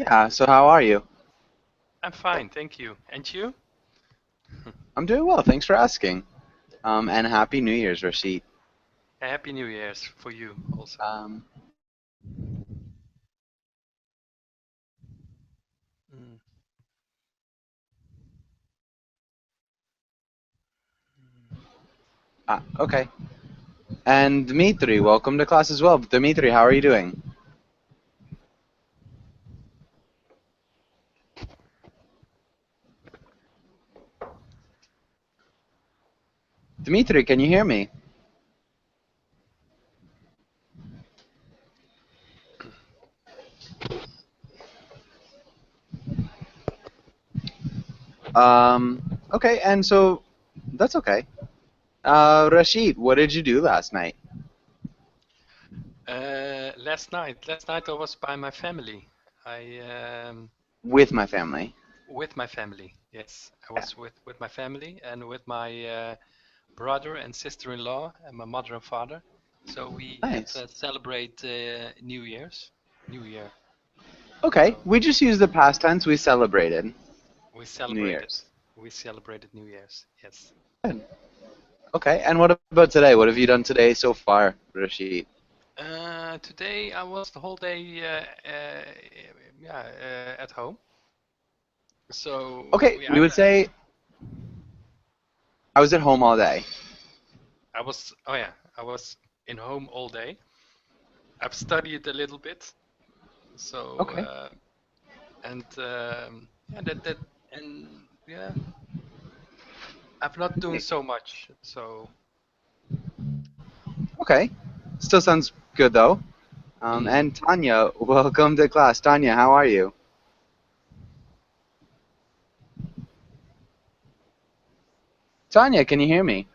Yeah, so how are you? I'm fine, thank you. And you? I'm doing well, thanks for asking. And Happy New Year's, Rashid. Happy New Year's for you also. Um, Mm. okay. And Dmitri, welcome to class as well. Dmitri, how are you doing? Dmitri, can you hear me? Okay, and so that's okay. Rashid, what did you do last night? Last night I was by my family. I With my family. With my family. Yes, I Yeah. was with my family and with my brother and sister-in-law and my mother and father. So we had Nice. celebrate New Year. Okay, So we just used the past tense. We celebrated we New celebrated Year's. we celebrated New Year's. Yes. Good. Okay, and what about today? What have you done today so far, Rashid? Today I was the whole day at home. So Okay, we would say I was at home all day. I was in home all day. I've studied a little bit, so Okay. and yeah, that and yeah, I've not doing so much. So Okay. Still sounds good though. mm, And Tanya, welcome to class. Tanya, how are you? Tanya, can you hear me?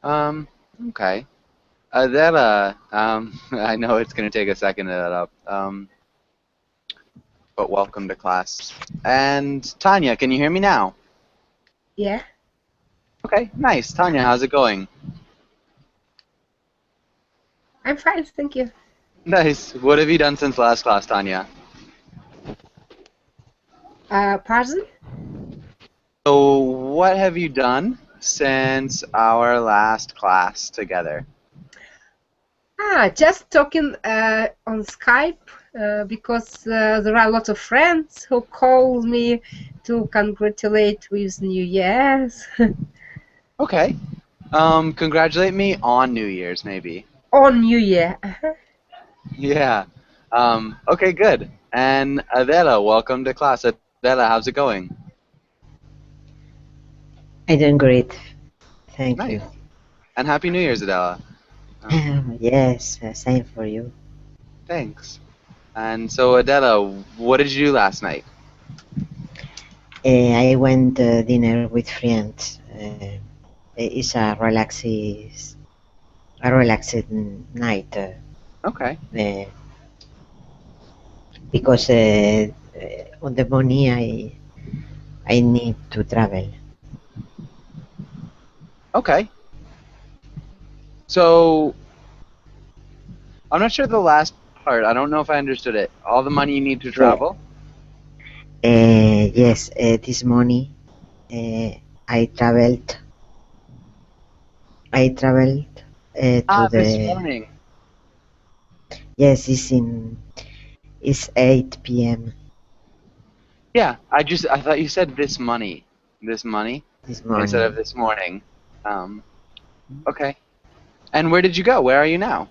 Um, okay. Adela, I know it's gonna take a second to that up. But welcome to class. And Tanya, can you hear me now? Yeah, Okay, nice. Tanya, how's it going? I'm fine, thank you. Nice. What have you done since last class, Tanya? Pardon? So, what have you done since our last class together? Just talking on Skype because there are a lot of friends who call me to congratulate with New Year's Okay. Congratulate me on New Year's, maybe. on New Year. Yeah. Okay, good. And Adela, welcome to class. Adela, how's it going? I'm doing great. Thank you. Nice. And Happy New Year's, Adela. Yes, same for you. Thanks. And so, Adela, what did you do last night? I went dinner with friends. It's a relaxed night Okay. uh, because on the morning I need to travel. Okay. So, I'm not sure the last part. I don't know if I understood it. All the money you need to Yeah. travel? Yes, this morning uh, I traveled. I traveled to This the. morning. Yes, it's 8 p.m. Yeah, I thought you said this money. This money this instead of morning. this morning. Okay. And where did you go? Where are you now?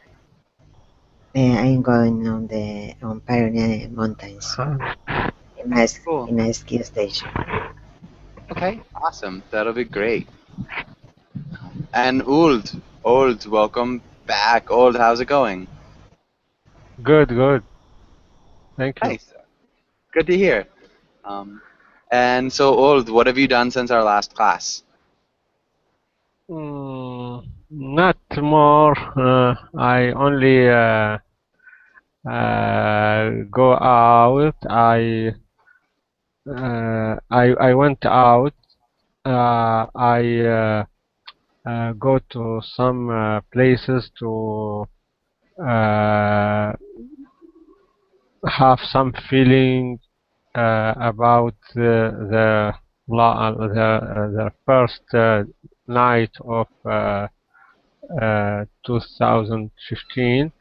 I'm going on Pyrenees Mountains Cool. in a ski station. Okay, awesome. That'll be great. And Old, welcome back. Old, how's it going? Good, good. Thank you. Nice. Good to hear. Um, and so, Old, what have you done since our last class? Not more. I only go out. I went out. I go to some places to have some feeling about the first night of 2015,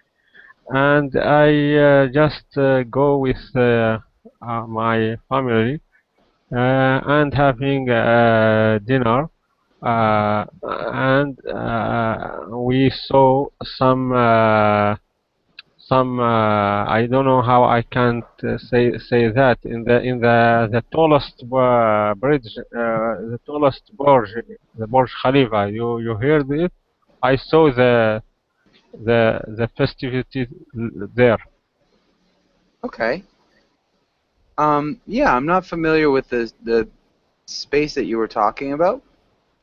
and I just go with my family and having dinner, and we saw some I don't know how I can't say that in the tallest bridge, the tallest Burj, the Burj Khalifa. You heard it? I saw the festivities there. Okay. Yeah, I'm not familiar with the space that you were talking about,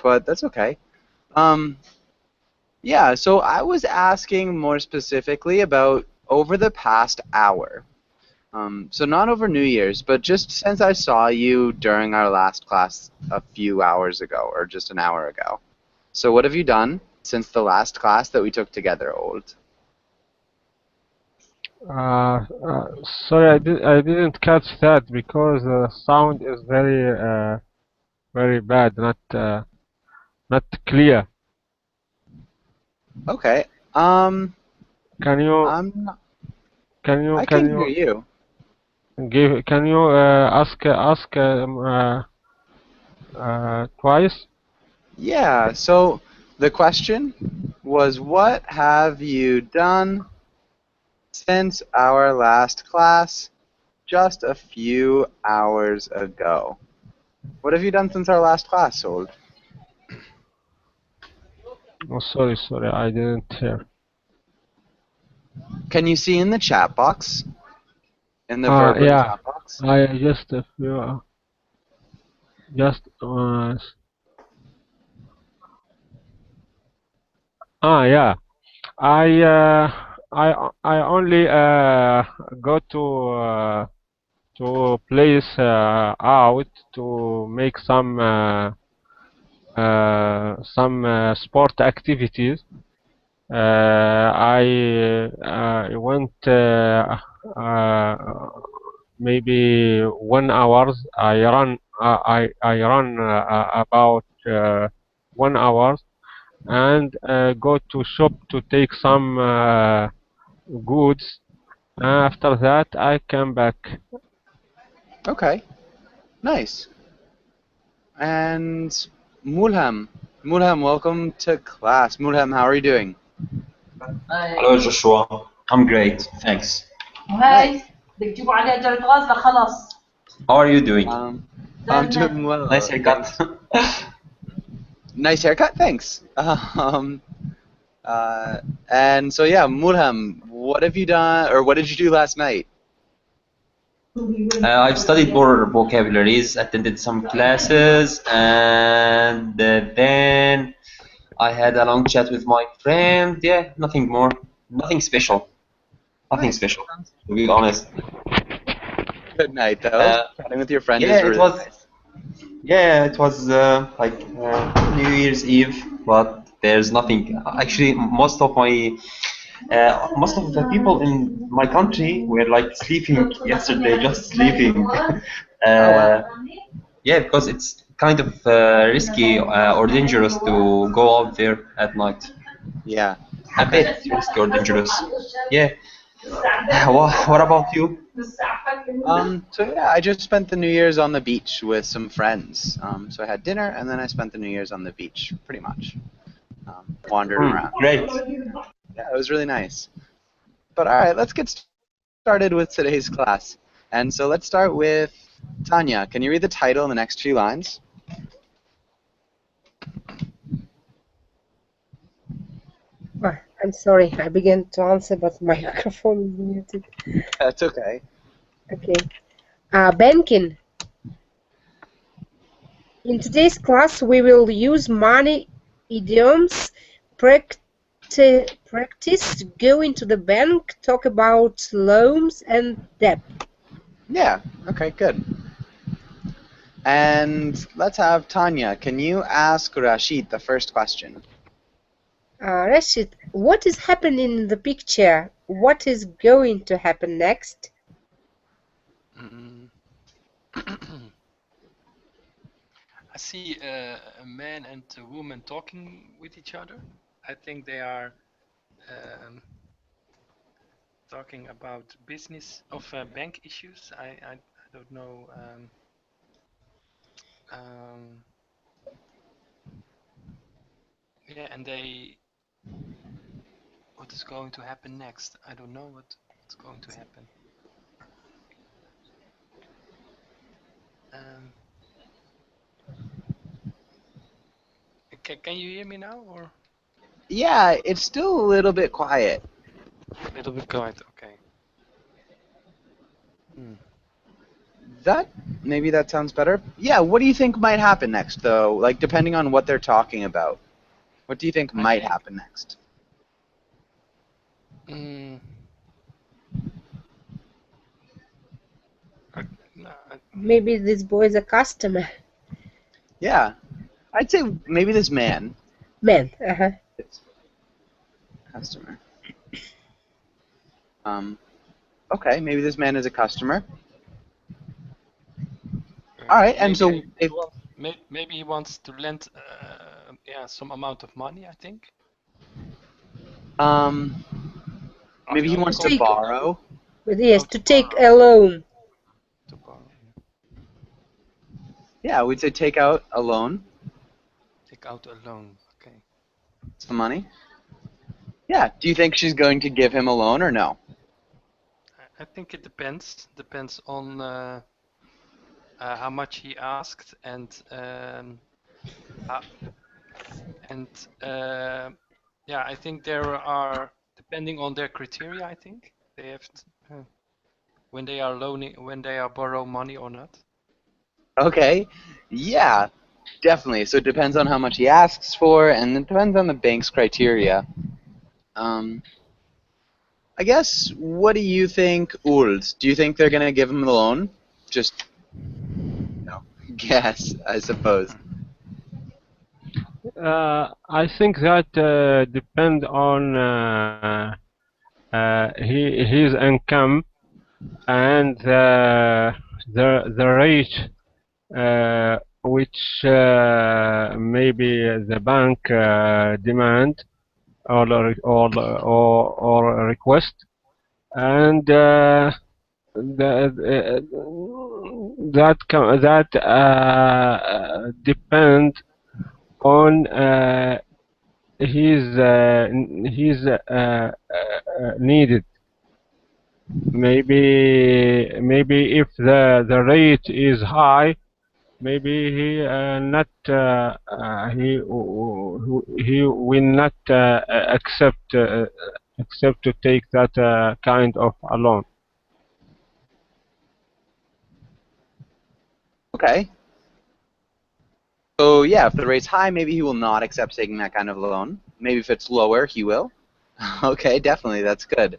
but that's okay. Yeah, so I was asking more specifically about over the past hour. So not over New Year's, but just since I saw you during our last class a few hours ago, or just an hour ago. So what have you done since the last class that we took together, Old? Sorry, I didn't catch that because the sound is very bad, not clear. Okay. Can you I'm not, can you I can can hear you you. can you ask twice? Yeah, so the question was, what have you done since our last class just a few hours ago? What have you done since our last class, Old? Oh, sorry, I didn't hear. Can you see in the chat box? In the verbal Yeah, chat box? I just a few, just yeah. I only go to place out to make some sport activities. I went maybe 1 hour. I run about 1 hour and go to shop to take some goods. After that, I come back. Okay, nice. And Mulham. Mulham, welcome to class. Mulham, how are you doing? Hello Joshua, I'm great, thanks. Nice. How are you doing? I'm doing well. Nice haircut. Thanks. Nice haircut, thanks. And so yeah, Mulham, what have you done, or what did you do last night? I've studied more vocabularies, attended some classes, and then I had a long chat with my friend. Yeah, nothing more, nothing special. Nothing Nice. special, to be honest. Good night, though. Chatting with your friend Yeah, is really it was. nice. Yeah, it was like New Year's Eve, but there's nothing. Actually, most of the people in my country were like sleeping yesterday, just sleeping. Yeah, because it's kind of risky or dangerous to go out there at night. Yeah. A bit risky or dangerous. Yeah. What about you? So yeah, I just spent the New Year's on the beach with some friends. So I had dinner and then I spent the New Year's on the beach, pretty much. Wandering around. Great. Yeah, it was really nice. But all right, let's get started with today's class. And so let's start with Tanya. Can you read the title in the next few lines? I'm sorry, I began to answer, but my microphone is muted. That's okay. Okay. Banking. In today's class, we will use money idioms, practice, go into the bank, talk about loans and debt. Yeah, okay, good. And let's have Tanya. Can you ask Rashid the first question? Rashid, what is happening in the picture? What is going to happen next? Mm. I see a man and a woman talking with each other. I think they are um, talking about business of bank issues. I don't know. Um, yeah, and what is going to happen next? I don't know what's going to happen. Um, can you hear me now, or Yeah, it's still a little bit quiet. a little bit quiet? Okay. Hmm. Maybe that sounds better. Yeah, what do you think might happen next, though? Like, depending on what they're talking about. What do you think I might think. happen next? Mm, I, no, Maybe this boy is a customer. Yeah, I'd say maybe this man. Man. It's customer. Okay, maybe this man is a customer. All right, and so if maybe he wants to lend, yeah, some amount of money. I think. maybe he How you wants call to it? borrow. But yes, Oh, to to take borrow. a loan. To borrow. Yeah, we'd say take out a loan, Take out a loan. Okay. some money. Yeah. Do you think she's going to give him a loan or no? I think it depends. Depends on how much he asked how, and yeah, I think there are, depending on their criteria. I think they have when they are borrow money or not. Okay. Yeah, definitely. So it depends on how much he asks for, and it depends on the bank's criteria. I guess, what do you think, Uld? Do you think they're going to give him the loan? Just, guess, I suppose. I think that depend on his income and the rate which maybe the bank demand or request, and that depend on his needed. Maybe if the rate is high, maybe he will not accept to take that kind of a loan. Okay. So yeah, if the rate's high, maybe he will not accept taking that kind of loan. Maybe if it's lower, he will. Okay, definitely, that's good.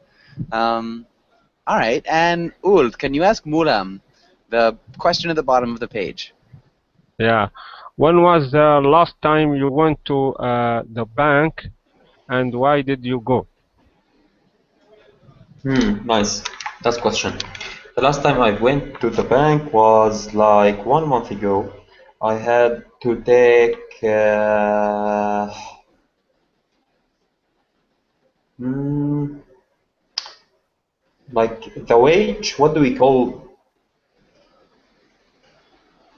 All right, and Uld, can you ask Muram the question at the bottom of the page? Yeah. When was the last time you went to the bank, and why did you go? Nice. That's question. The last time I went to the bank was like 1 month ago. I had to take like the wage. What do we call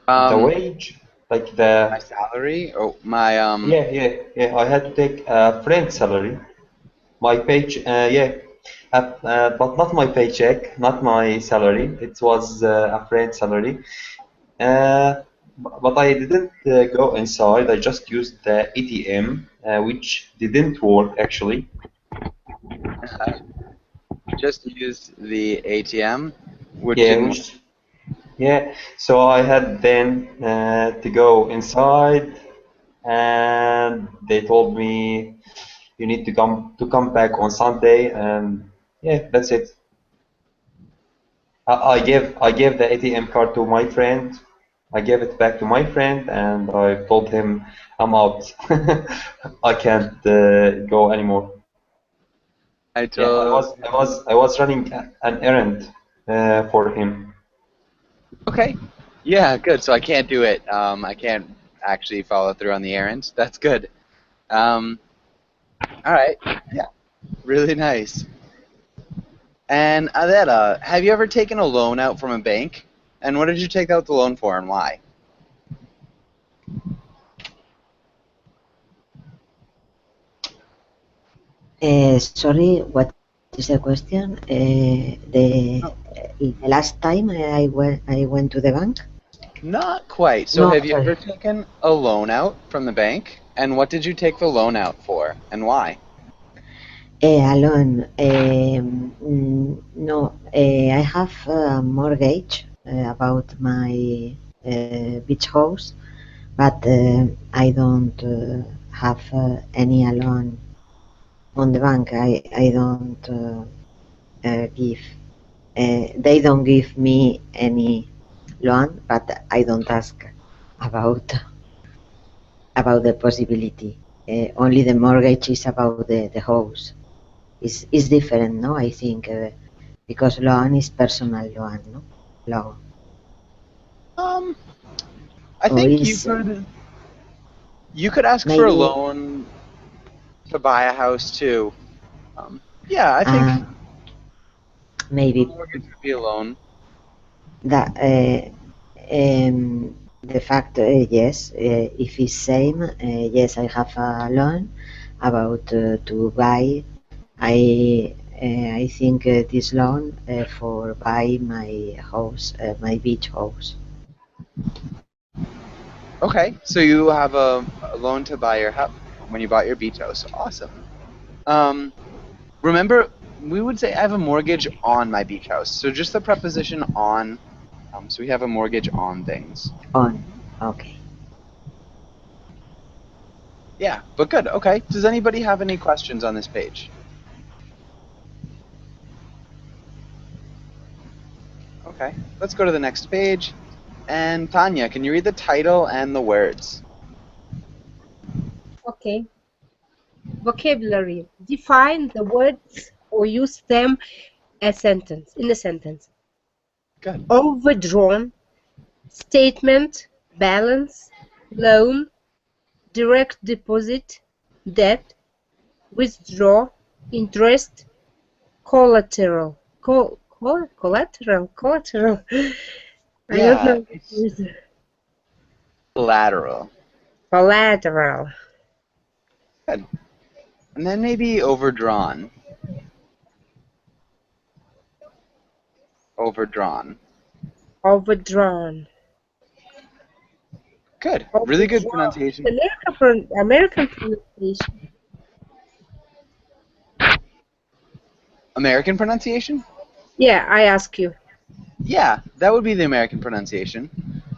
the My wage? Like the salary? Oh, my yeah. I had to take a friend's salary. My page, but not my paycheck, not my salary. It was a friend's salary. But I didn't go inside. I just used the ATM, which didn't work actually. just use the ATM, which Yeah, didn't work. So I had then to go inside, and they told me you need to come back on Sunday, and yeah, that's it. I gave the ATM card to my friend, I gave it back to my friend, and I told him I'm out. I can't go anymore. I Yeah, told. I was running an errand for him. Okay. Yeah, good. So I can't do it. I can't actually follow through on the errands. That's good. All right. Yeah. Really nice. And Adela, have you ever taken a loan out from a bank? And what did you take out the loan for, and why? Sorry, what is the question? The last time I went to the bank? Not quite. So No, have you sorry. ever taken a loan out from the bank? And what did you take the loan out for, and why? Alone. No, I have a mortgage about my beach house, but I don't have any loan on the bank. I don't give. They don't give me any loan, but I don't ask about the possibility. Only the mortgage is about the house. Is different, no? I think because loan is personal loan, no? Loan. I Or think is you could ask for a maybe loan to buy a house too. Yeah, I think maybe mortgage would be a loan. that the fact yes, if it's same, yes, I have a loan about to buy. I think this loan for buy my house, my beach house. Okay, so you have a loan to buy your house when you bought your beach house. Awesome. Remember, we would say I have a mortgage on my beach house. So just the preposition on. So we have a mortgage on things. On. Okay. Yeah, but good. Okay. Does anybody have any questions on this page? Okay. Let's go to the next page. And Tanya, can you read the title and the words? Okay. Vocabulary. Define the words or use them in a sentence. Good. Overdrawn, statement, balance, loan, direct deposit, debt, withdraw, interest, collateral. Collateral. I don't Yeah, know. it's collateral. Collateral. Good. And then maybe overdrawn. Overdrawn. Overdrawn. Good. Really good Overdrawn. pronunciation. American pronunciation. American pronunciation? Yeah, I ask you. Yeah, that would be the American pronunciation.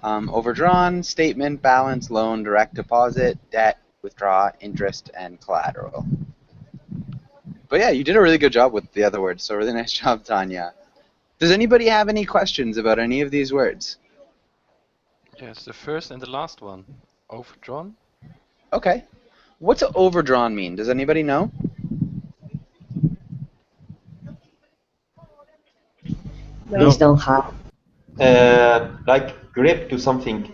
Overdrawn, statement, balance, loan, direct deposit, debt, withdraw, interest, and collateral. But yeah, you did a really good job with the other words, so really nice job, Tanya. Does anybody have any questions about any of these words? Yes, the first and the last one. Overdrawn. Okay. What's overdrawn mean? Does anybody know? Please don't have. Like grip to something.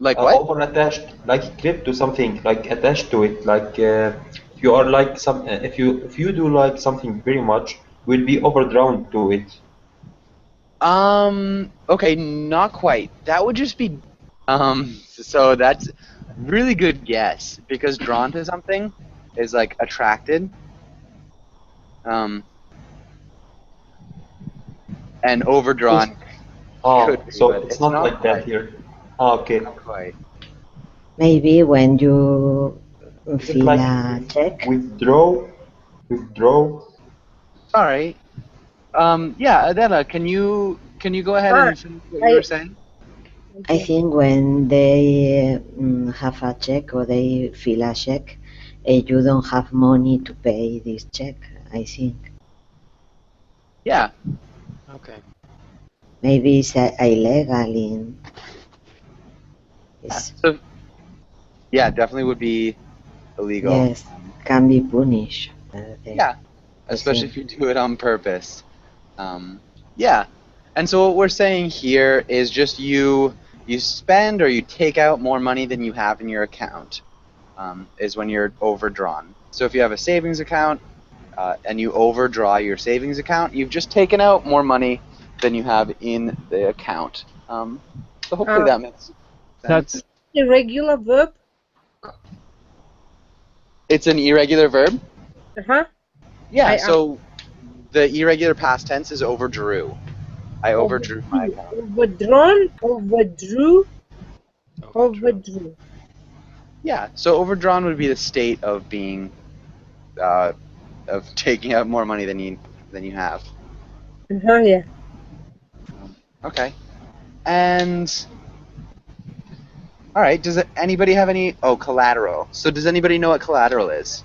Like what? Over attached, like grip to something, like attached to it. Like you are like some. If you do like something very much, will be overdrawn to it. Okay, not quite. That would just be, so that's really good guess, because drawn to something is like attracted. And overdrawn could Oh, be, so but it's it's not not like that quite. here. Ah, okay. Not quite. Maybe when you Is it fill like a check. withdraw? Withdraw? Sorry. Yeah, Adela, can you go ahead Ah, and finish what you were saying? I think when they have a check or they fill a check, you don't have money to pay this check, I think. Yeah. Okay. maybe it's illegal in. It's, So yeah, definitely would be illegal. yes, can be punished. Yeah, especially if you do it on purpose. Yeah, and so what we're saying here is just you spend or you take out more money than you have in your account, is when you're overdrawn. So if you have a savings account and you overdraw your savings account, you've just taken out more money than you have in the account. So hopefully that makes sense. That's Irregular verb. It's an irregular verb? Uh-huh. Yeah, I- so the irregular past tense is overdrew. I overdrew my account. Overdrawn, overdrew. Yeah, so overdrawn would be the state of being, of taking out more money than you have. Uh-huh, yeah. Okay, and all right. Does anybody have any? Oh, collateral. So does anybody know what collateral is?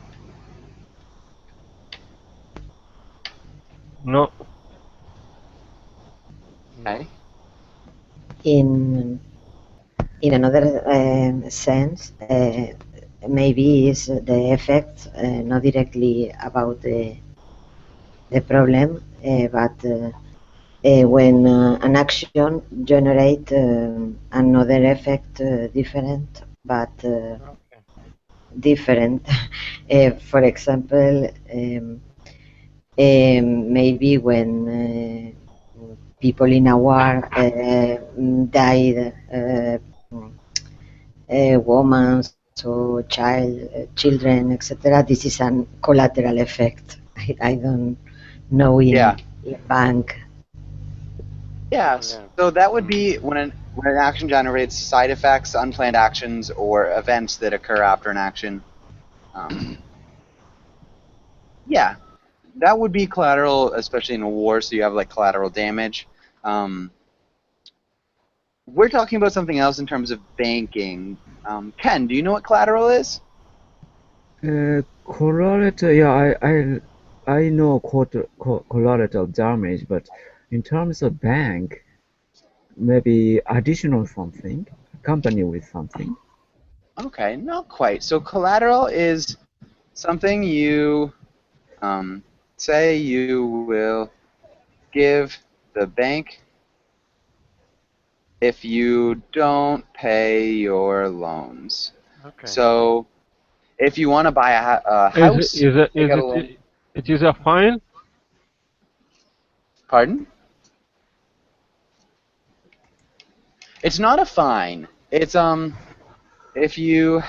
no. Okay. in another sense, maybe is the effect not directly about the problem, but when an action generate another effect different, but different. For example, maybe when people in a war died, women or children, etc. This is a collateral effect. I don't know in bank. Yeah. So that would be when an action generates side effects, unplanned actions, or events that occur after an action. Yeah, that would be collateral, especially in a war. So you have like collateral damage. We're talking about something else in terms of banking. Ken, do you know what collateral is? Collateral, yeah, I know collateral damage, but in terms of bank, maybe additional something, accompany with something. Okay, not quite. So collateral is something you say you will give the bank if you don't pay your loans. Okay. So if you want to buy a house, It is a fine? Pardon? It's not a fine. It's if you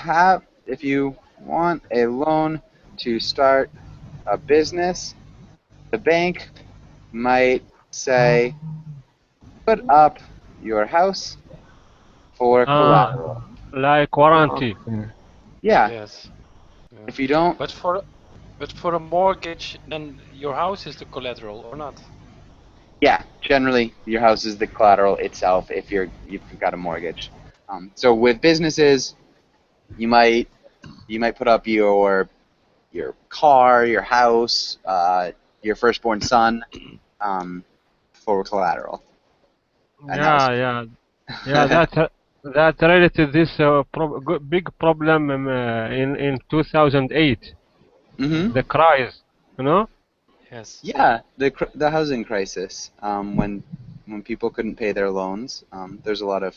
want a loan to start a business, the bank might say, put up your house for collateral. Like warranty. Yeah. Yes. Yeah. If you don't. But for a mortgage, then your house is the collateral, or not? Yeah, generally your house is the collateral itself if you've got a mortgage. So with businesses, you might put up your car, your house, your firstborn son, for collateral. And Yeah. That related to this big problem in 2008. Mm-hmm. The crisis, you know? Yes. Yeah, the housing crisis. When people couldn't pay their loans, there's a lot of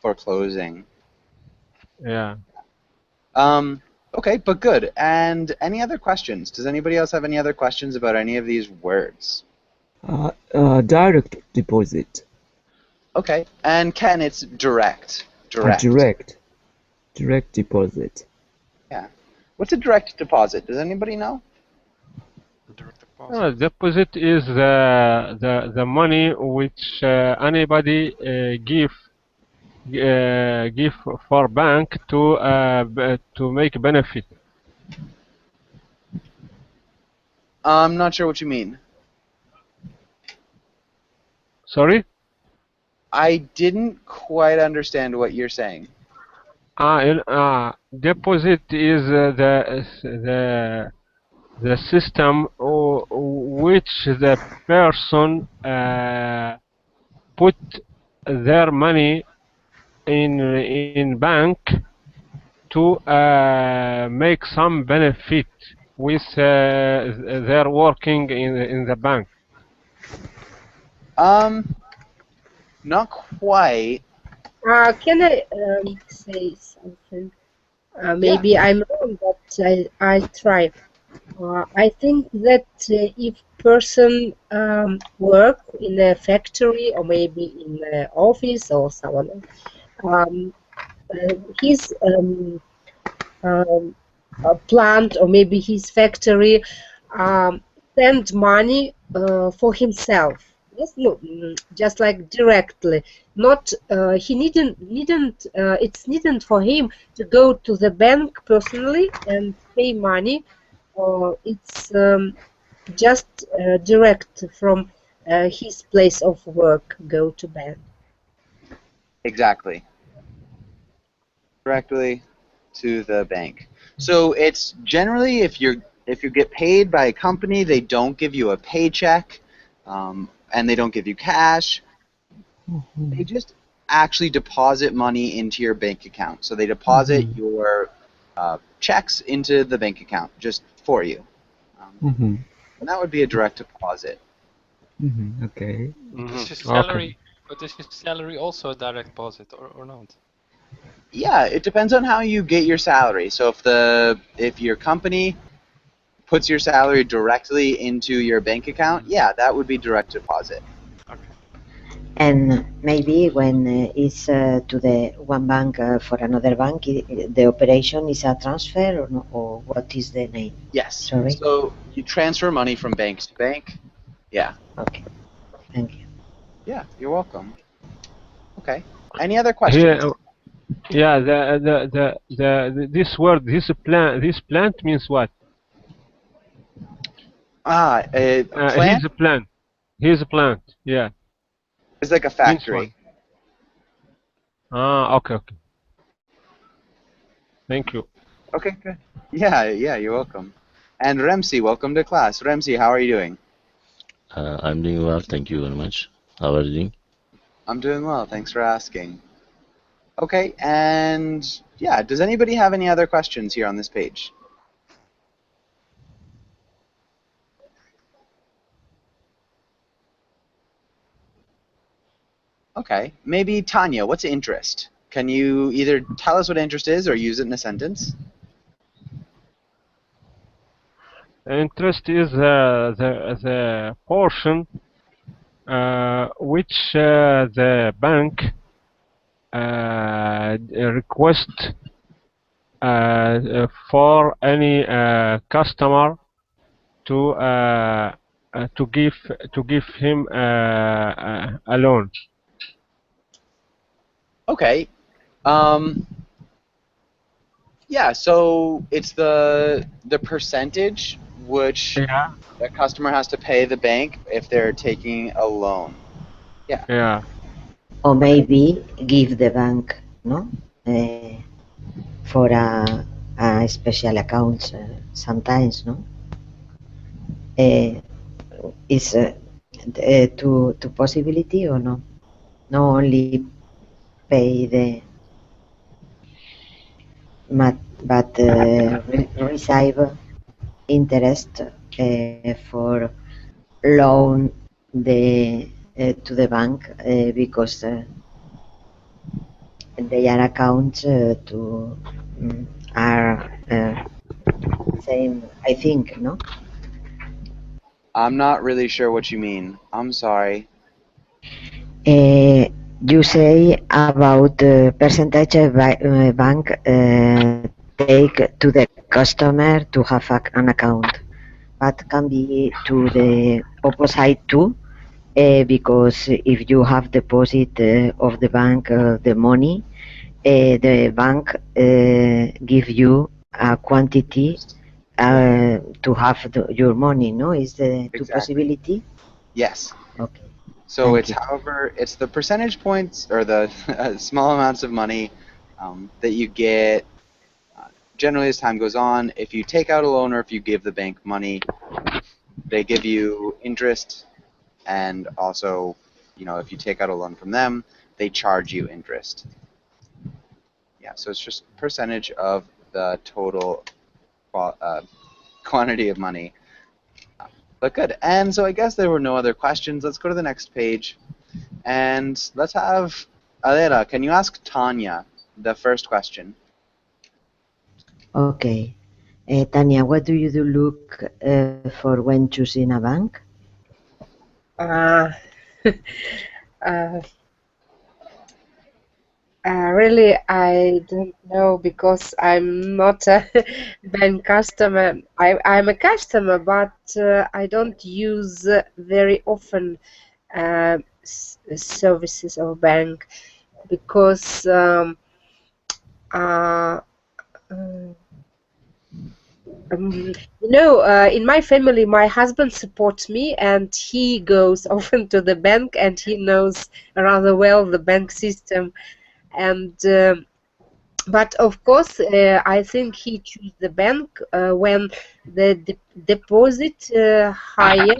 foreclosing. Yeah. Okay, but good. And any other questions? Does anybody else have any other questions about any of these words? Direct deposit. Okay, and Ken, it's direct. Direct deposit. Yeah. What's a direct deposit? Does anybody know? Direct deposit. Deposit is the money which anybody give for bank to make benefit. I'm not sure what you mean. Sorry? I didn't quite understand what you're saying. Deposit is the system which the person put their money in bank to make some benefit with their working in the bank. Not quite. Can I say something? Yeah. Maybe I'm wrong, but I try. I think that if person work in a factory or maybe in an office or someone else, his plant or maybe his factory send money for himself. Yes, no, just like directly. Not he needn't. It's needn't for him to go to the bank personally and pay money. It's just direct from his place of work go to bank. Exactly. Directly to the bank. So it's generally if you get paid by a company, they don't give you a paycheck, and they don't give you cash. They just actually deposit money into your bank account. So they deposit your checks into the bank account just for you. And that would be a direct deposit. Okay. Is his Okay. salary, but is his salary also a direct deposit or not? Yeah, it depends on how you get your salary. So if your company puts your salary directly into your bank account, yeah, that would be direct deposit. Okay. And maybe when it's to the one bank for another bank, the operation is a transfer or, no, or what is the name? Yes. Sorry. So you transfer money from bank to bank. Yeah. Okay. Thank you. Yeah, you're welcome. Okay. Any other questions? Here, yeah, this word, this plant means what? A plant He's a plant. He's a plant. Yeah. is like a Means factory. what? Okay. Thank you. Okay, good. Yeah, you're welcome. And Remsi, welcome to class. Remsi, how are you doing? I'm doing well, thank you very much. How are you doing? I'm doing well, thanks for asking. Okay, and yeah, does anybody have any other questions here on this page? Okay, maybe Tanya, what's interest? Can you either tell us what interest is or use it in a sentence? Interest is the portion which the bank request for any customer to give him a loan. Okay. Yeah, so it's the percentage which Yeah. the customer has to pay the bank if they're taking a loan. Yeah. Yeah. Or maybe give the bank, no, for a special account sometimes, no. Is to possibility or no? No only pay the but receive interest for loan the to the bank because their accounts to are same, I think, no? I'm not really sure what you mean. I'm sorry. You say about the percentage bank take to the customer to have an account, but can be to the opposite too, because if you have deposit of the bank the money, the bank give you a quantity to have your money, no? Is the two Exactly. possibility? Yes. Okay. So Thank it's you. however it's the percentage points or the small amounts of money that you get generally as time goes on. If you take out a loan or if you give the bank money, they give you interest and also if you take out a loan from them, they charge you interest. Yeah, so it's just percentage of the total quantity of money. But good. And so I guess there were no other questions. Let's go to the next page. And let's have Adela, can you ask Tanya the first question? Okay. Tanya, what do you look for when choosing a bank? Uh, really, I don't know because I'm not a bank customer. I'm a customer, but I don't use very often services of bank because in my family, my husband supports me, and he goes often to the bank, and he knows rather well the bank system. And but of course, I think he choose the bank when the deposit higher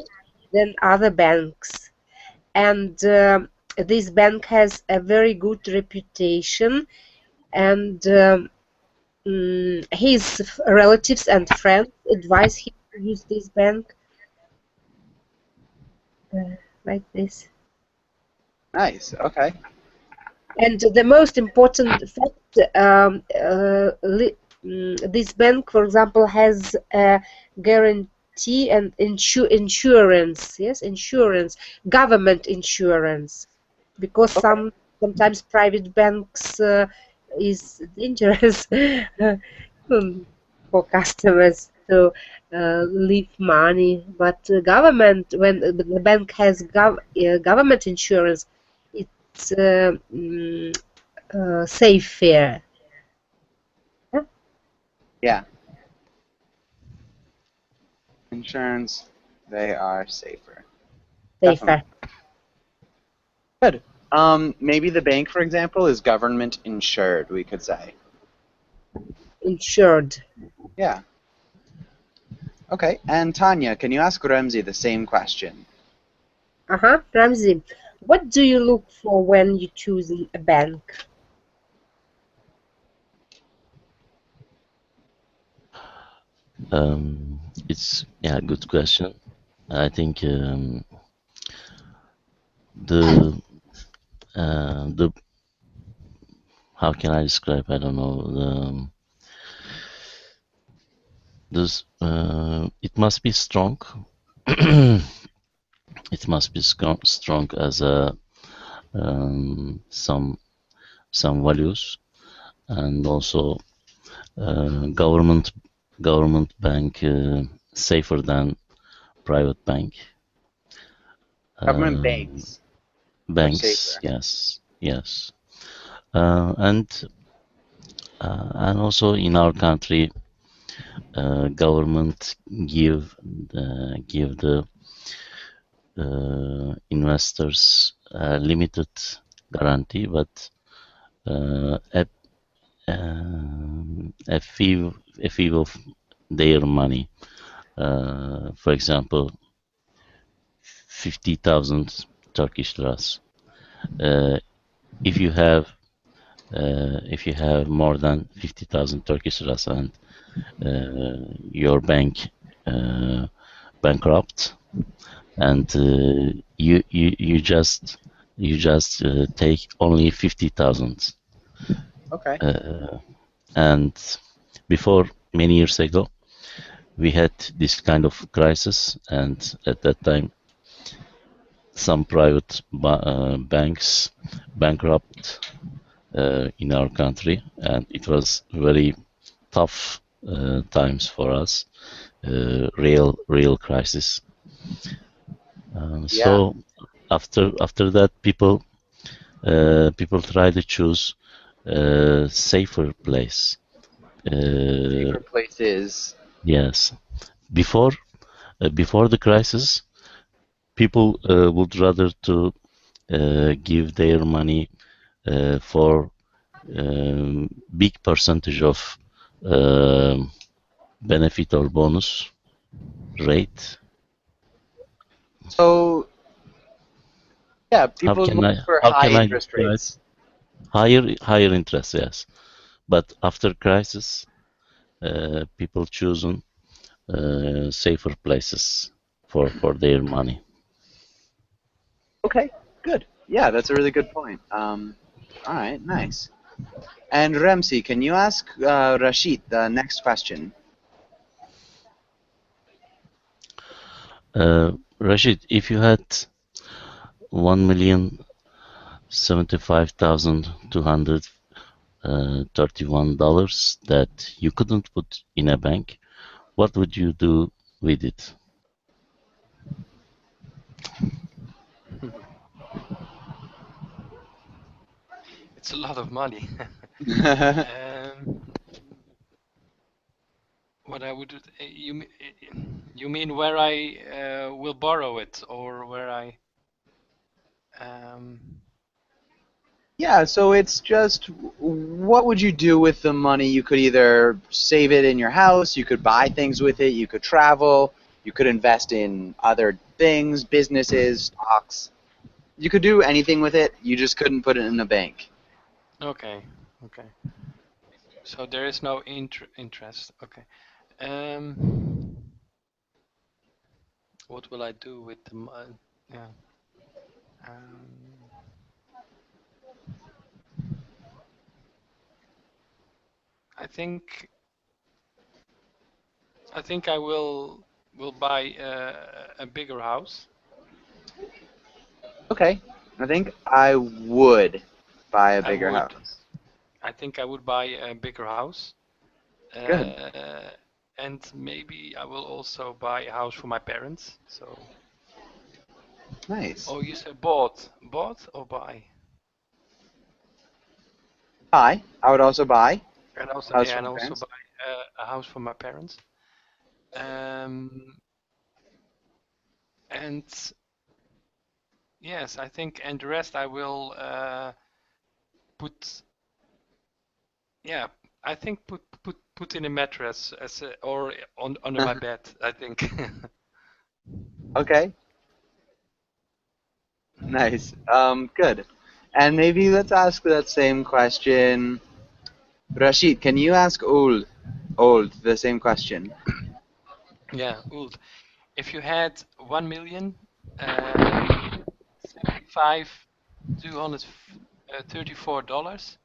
than other banks, and this bank has a very good reputation, and his relatives and friends advise him to use this bank like this. Nice. Okay. And the most important fact, this bank, for example, has a guarantee and insurance. Yes, insurance, government insurance, because sometimes private banks is dangerous for customers to leave money, but government, when the bank has government insurance, it's safer. Yeah. Insurance, they are safer. Safer. Good. Maybe the bank, for example, is government insured, we could say. Insured. Yeah. Okay, and Tanya, can you ask Ramzi the same question? Ramzi, what do you look for when you choose a bank? It's a good question. I think the how can I describe? I don't know. It must be strong. It must be strong as a some values, and also government bank safer than private bank. Government banks. Banks, yes, and also in our country, government give the investors limited guarantee, but a fee of their money. For example, 50,000 Turkish liras. If you have more than 50,000 Turkish liras and your bank bankrupt, and you just take only 50,000. Okay. And before, many years ago, we had this kind of crisis, and at that time, some private banks bankrupt in our country, and it was very tough times for us, real crisis. So after that, people try to choose safer place. Safer places. Yes. Before the crisis, people would rather to give their money for big percentage of benefit or bonus rate. So Yeah, How people can look I for how high can I interest describe rates. higher interest? Yes, but after crisis, people choosing safer places for their money. Okay, good. Yeah, that's a really good point. All right, nice. And Ramsey, can you ask Rashid the next question? Rashid, if you had 1,075,231 that you couldn't put in a bank, what would you do with it? It's a lot of money. Um, what I would you mean where I will borrow it or where I um, Yeah, so it's just what would you do with the money? You could either save it in your house, you could buy things with it, you could travel, you could invest in other things, businesses, stocks. You could do anything with it, you just couldn't put it in a bank. okay. So there is no interest. Okay. Um, what will I do with the money? Yeah. Um, I think I will buy a bigger house. Okay, I think I would buy a I bigger would. house. I think I would buy a bigger house. Good. And maybe I will also buy a house for my parents. So. Nice. Oh, you said bought or buy? Buy. I would also buy And also, a house yeah, for and my also parents. buy a house for my parents. And yes, I think, and the rest I will put. Yeah, I think put in a mattress as or under my bed. I think. Okay, nice. Good. And maybe let's ask that same question. Rashid, can you ask Old the same question? Yeah, Uld. If you had 1,075,234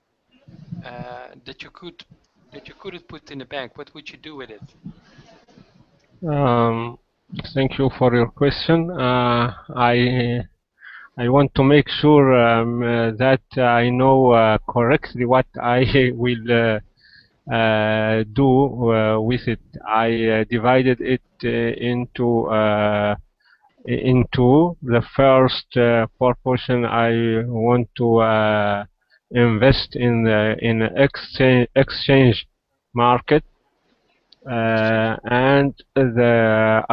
that you couldn't put in the bank, what would you do with it? Um, Thank you for your question. I want to make sure that I know correctly what I will do with it. I divided it into the first proportion. I want to invest in the exchange market, and the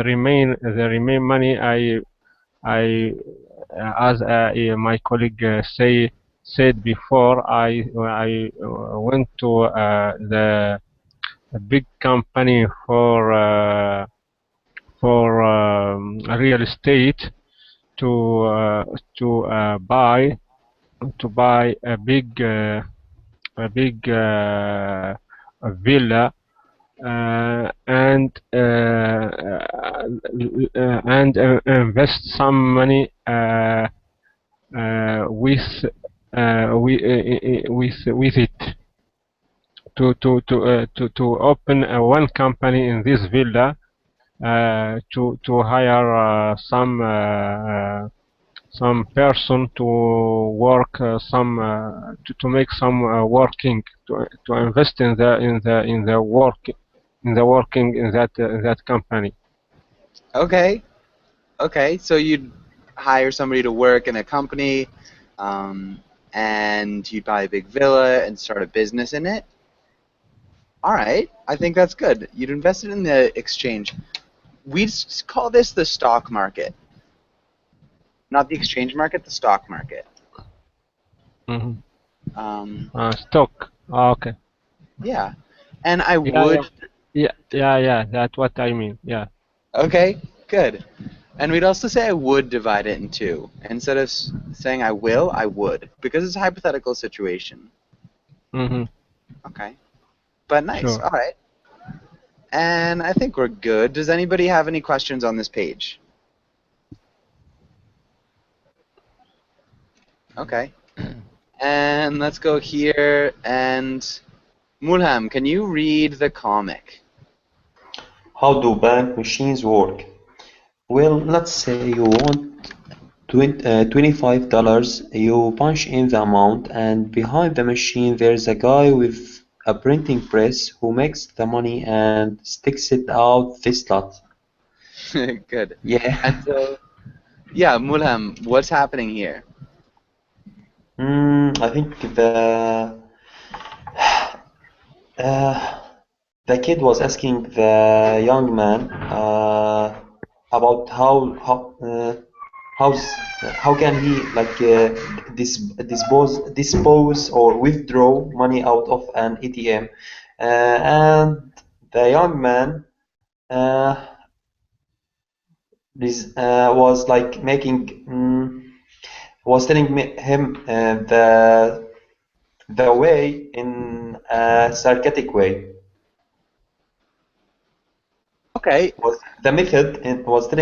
remain money I as my colleague said before, I went to the a big company for real estate to buy a big villa, and invest some money with it to open one company in this villa, to hire some person to work to make some working to invest in the working in that company. Okay. Okay, so you'd hire somebody to work in a company, and you'd buy a big villa and start a business in it. All right, I think that's good. You'd invest it in the exchange. We call this the stock market, not the exchange market, the stock market. Mm-hmm. Um, Stock. Okay. yeah, and I Yeah, would. yeah, yeah, yeah, yeah. That's what I mean. Yeah. Okay, good. And we'd also say I would divide it in two. Instead of saying I will, I would. Because it's a hypothetical situation. Mm-hmm. Okay. But nice. Sure. All right. And I think we're good. Does anybody have any questions on this page? Okay. And let's go here. And Mulham, can you read the comic? How do bank machines work? Well, let's say you want $25. You punch in the amount, and behind the machine there's a guy with a printing press who makes the money and sticks it out this lot. Good. Yeah. And so, yeah, Mulham, what's happening here? I think the kid was asking the young man about how can he like dispose or withdraw money out of an ATM, and the young man uh, was like was telling him the way in a sarcastic way. Okay. Was telling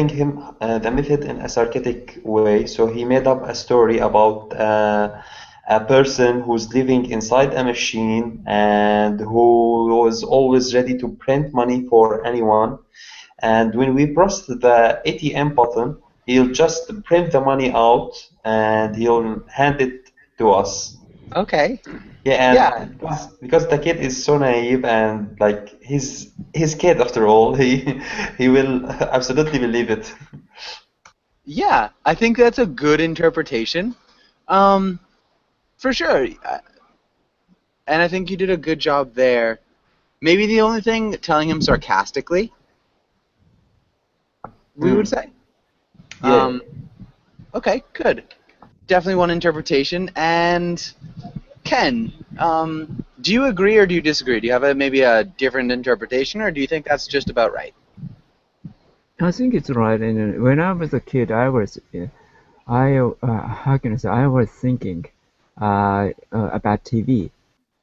him the method in a sarcastic way. So he made up a story about a person who's living inside a machine and who was always ready to print money for anyone. And when we press the ATM button, he'll just print the money out and he'll hand it to us. Okay. Yeah, and because the kid is so naive and like he's kid after all, he will absolutely believe it. Yeah, I think that's a good interpretation. For sure. And I think you did a good job there. Maybe the only thing, telling him sarcastically, we would say. Yeah. Okay, good. Definitely one interpretation. And Ken, do you agree or do you disagree? Do you have maybe a different interpretation, or do you think that's just about right? I think it's right. And when I was a kid, how can I say? I was thinking about TV.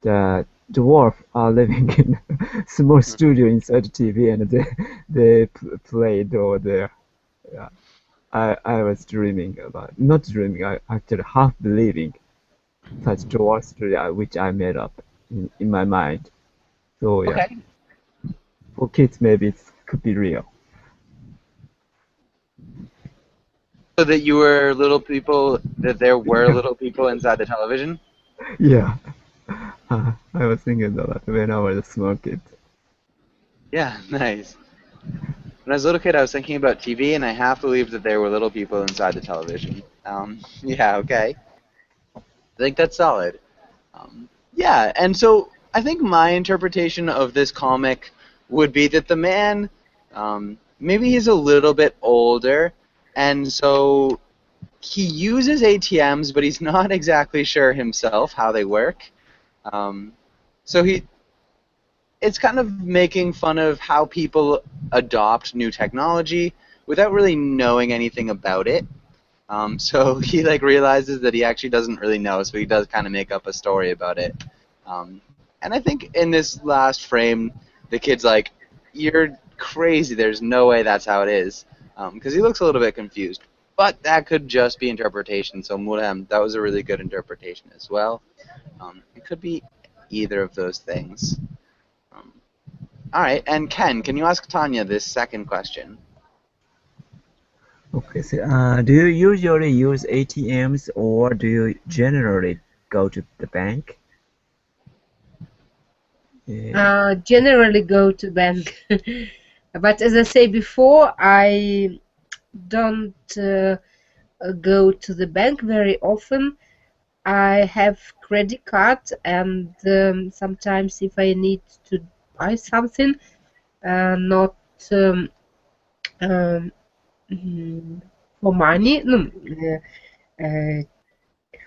The dwarf are living in a small studio inside the TV, and they played over there. Yeah. I was dreaming about, not dreaming, I actually half believing such dwarf studio, which I made up in my mind. So yeah, Okay. for kids maybe it could be real. So that you were little people, that there were little people inside the television? Yeah, I was thinking that when I was a small kid. Yeah, nice. When I was a little kid, I was thinking about TV, and I half believed that there were little people inside the television. Yeah, okay. I think that's solid. Yeah, and so I think my interpretation of this comic would be that the man, maybe he's a little bit older, and so he uses ATMs, but he's not exactly sure himself how they work. So it's kind of making fun of how people adopt new technology without really knowing anything about it. So he like realizes that he actually doesn't really know, so he does kind of make up a story about it. And I think in this last frame, the kid's like, "You're crazy. There's no way that's how it is," because he looks a little bit confused. But that could just be interpretation. So Mulham, that was a really good interpretation as well. It could be either of those things. All right, and Ken, can you ask Tanya this second question? Okay, so do you usually use ATMs or do you generally go to the bank? Generally go to bank. But as I say before, I don't go to the bank very often. I have credit card, and sometimes if I need to buy something, not for money. No,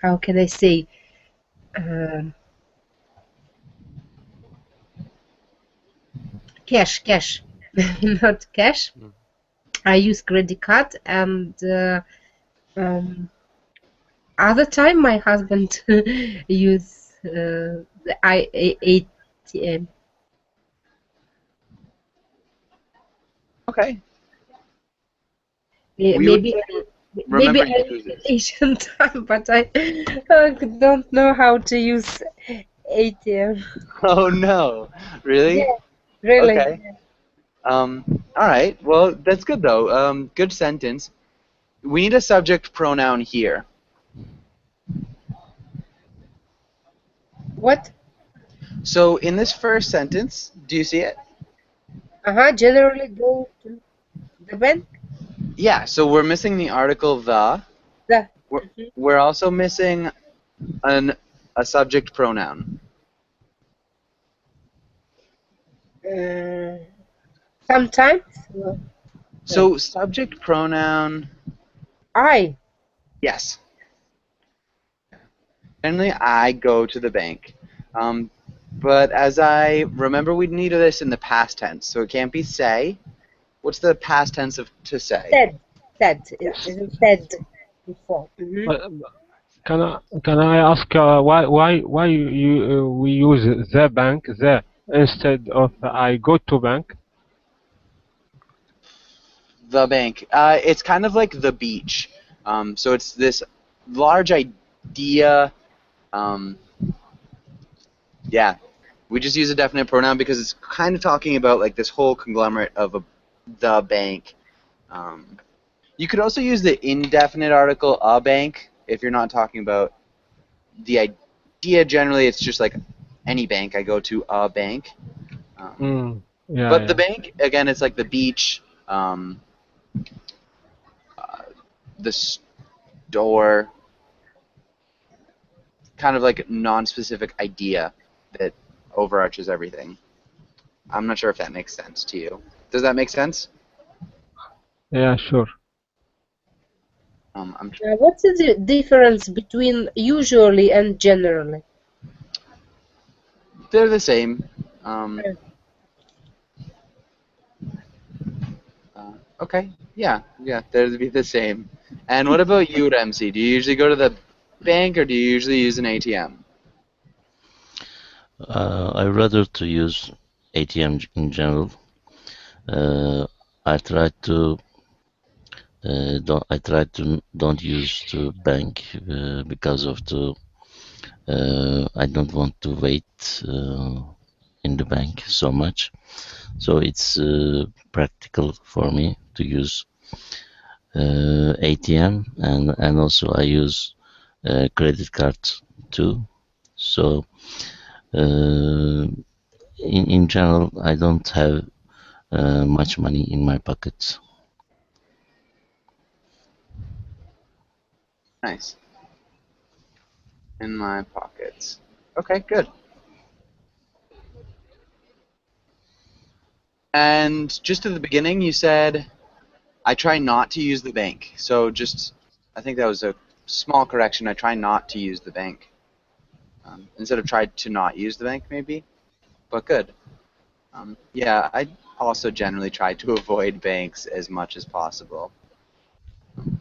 how can I say? Cash, not cash. I use credit card, and other time my husband use the ATM. Okay. Yeah, We would maybe say maybe remember I uses. Asian time, but I don't know how to use ATM. Oh no, really? Yeah, really. Okay. All right. Well, that's good though. Good sentence. We need a subject pronoun here. What? So in this first sentence, do you see it? Generally go to the bank. Yeah. So we're missing the article the. The. We're, we're also missing a subject pronoun. Sometimes So subject pronoun. I. Yes. Generally, I go to the bank. But as I remember, we needed this in the past tense, so it can't be say. What's the past tense of to say? Said. It said before. Uh, can I ask why we use the bank the instead of I go to bank? The bank. It's kind of like the beach. So it's this large idea. Yeah, we just use a definite pronoun because it's kind of talking about like this whole conglomerate of the bank. You could also use the indefinite article a bank if you're not talking about the idea. Generally, it's just like any bank. I go to a bank. Yeah, But the yeah. bank, again, it's like the beach, the store, kind of like non-specific idea that overarches everything. I'm not sure if that makes sense to you. Does that make sense? Yeah, sure. What's the difference between usually and generally? They're the same. Okay, yeah, they'd be the same. And what about you, MC? Do you usually go to the bank or do you usually use an ATM? I rather to use ATM in general. I try to don't use the bank because of the I don't want to wait in the bank so much. So it's practical for me to use ATM, and also I use credit card too. So in general, I don't have much money in my pocket. Nice. In my pockets. Okay, good. And just at the beginning, you said, I try not to use the bank. So just, I think that was a small correction. I try not to use the bank. Instead of try to not use the bank, maybe. But good. Yeah, I also generally try to avoid banks as much as possible.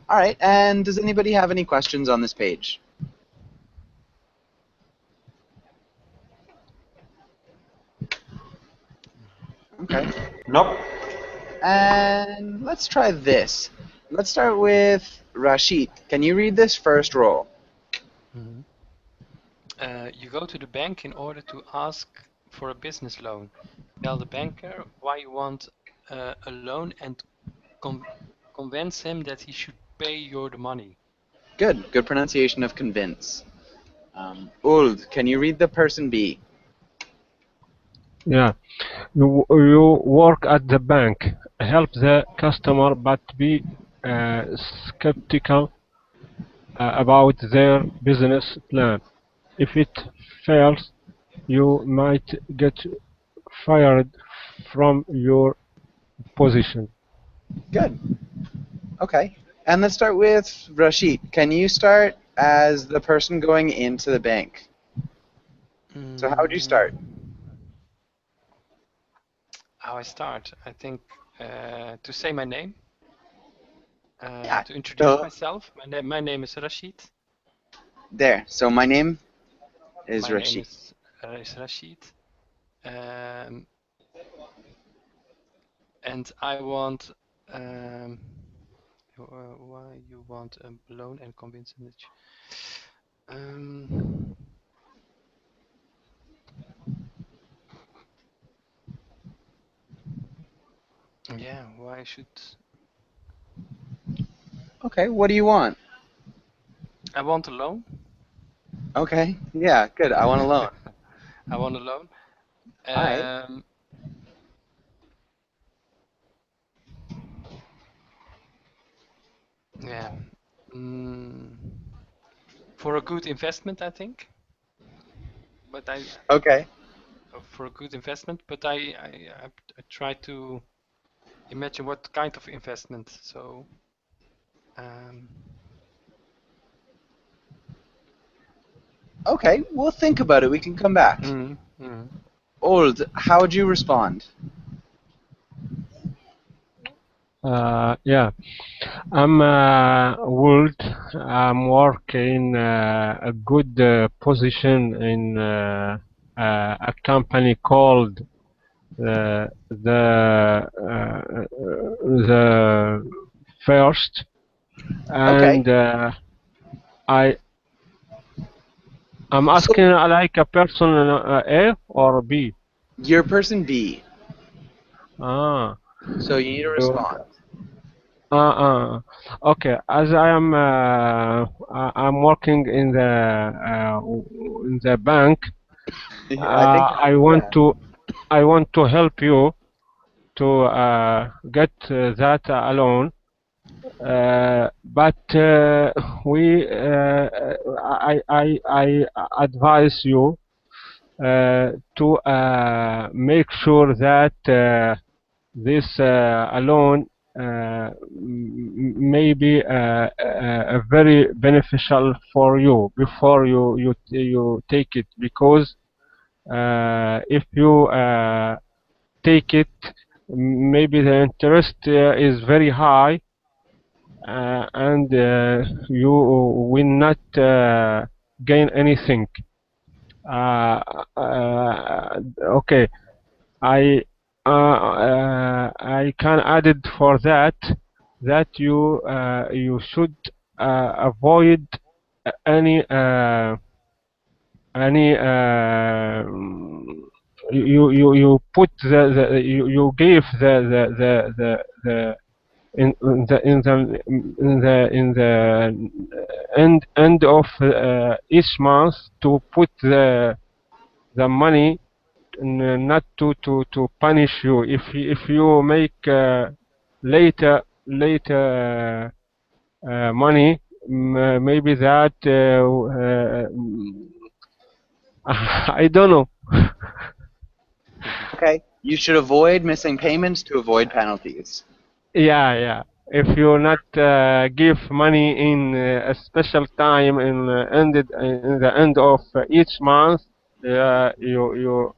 All right, and does anybody have any questions on this page? Okay. Nope. And let's try this. Let's start with Rashid. Can you read this first roll? You go to the bank in order to ask for a business loan. Tell the banker why you want a loan and convince him that he should pay you the money. Good. Good pronunciation of convince. Uld, can you read the person B? Yeah. You work at the bank. Help the customer, but be skeptical about their business plan. If it fails, you might get fired from your position. Good. Okay. And let's start with Rashid. Can you start as the person going into the bank? So how would you start? How I start? I think to say my name. Yeah. to introduce So myself. My name is Rashid. there. So my name is My name Rashid. is Rashid. Um, and I want why you want a loan and convince them that yeah, why should Okay. What do you want? I want a loan? Okay. Yeah. Good. I want a loan. I want a loan. All right. Yeah. For a good investment, I think. But Okay. for a good investment, but I try to imagine what kind of investment. So Okay. We'll think about it. We can come back. Old. How would you respond? Yeah, I'm Wold. I'm working a good position in a company called the First, Okay. and I'm So asking like a person A or B. you're person B. Ah, So you need to you, respond. okay. As I'm working in the bank. I think. Yeah. I want to help you to get that alone. But I advise you to make sure that this alone may be very beneficial for you before you take it, because if you take it, maybe the interest is very high, and you will not gain anything. Okay, I I can add it for that you should avoid any any you put you give the in the end of each month to put the money, not to punish you if you make later money, maybe that I don't know. Okay. You should avoid missing payments to avoid penalties. Yeah. If you not give money in a special time in the end of each month, you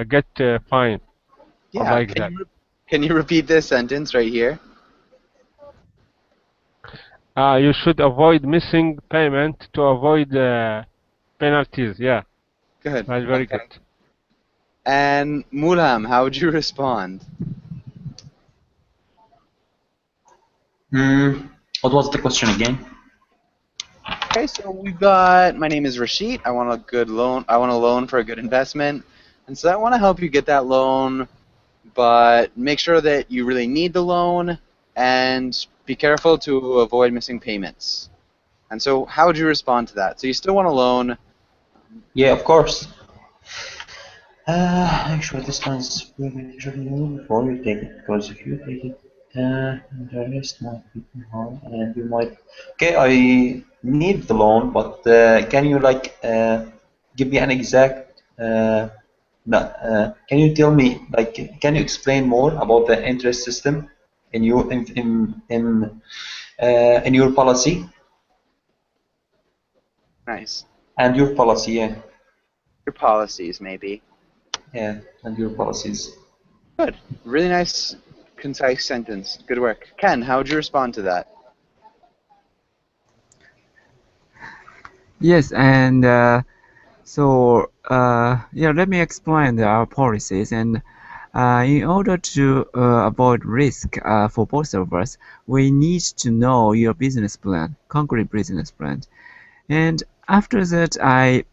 get fined Yeah. like that. Can you repeat this sentence right here? You should avoid missing payment to avoid penalties. Yeah, Good. that's very Okay. good. And Mulham, how would you respond? What was the question again? Okay, so we've got, my name is Rashid. I want a good loan. I want a loan for a good investment. And so I want to help you get that loan, but make sure that you really need the loan and be careful to avoid missing payments. And so how would you respond to that? So you still want a loan. Yeah, of course. Make sure this one's really before you take it, because if you take it, the rest might be too hard, and you might. Okay, I need the loan, but can you give me an exact? Can you tell me can you explain more about the interest system in your in your policy? Nice. And your policy, yeah. Your policies, maybe. Yeah, and your policies. Good. Really nice concise sentence. Good work. Ken, how would you respond to that? Yes, and yeah, let me explain our policies. And in order to avoid risk for both of us, we need to know your business plan, concrete business plan. And after that, I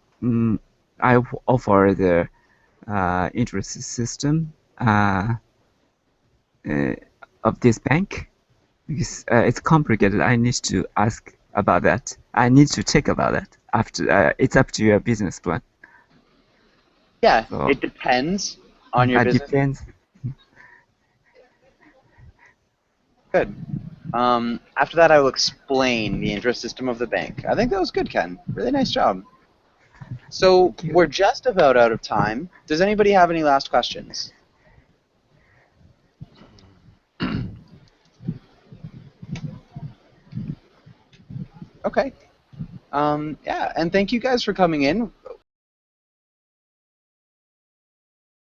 offer the interest system of this bank because it's complicated. I need to ask about that. I need to check about that. After it's up to your business plan. Yeah, So it depends on your it business. depends. Good. After that, I will explain the interest system of the bank. I think that was good, Ken. Really nice job. So Thank you. we're just about out of time. Does anybody have any last questions? Okay. Yeah, and thank you guys for coming in.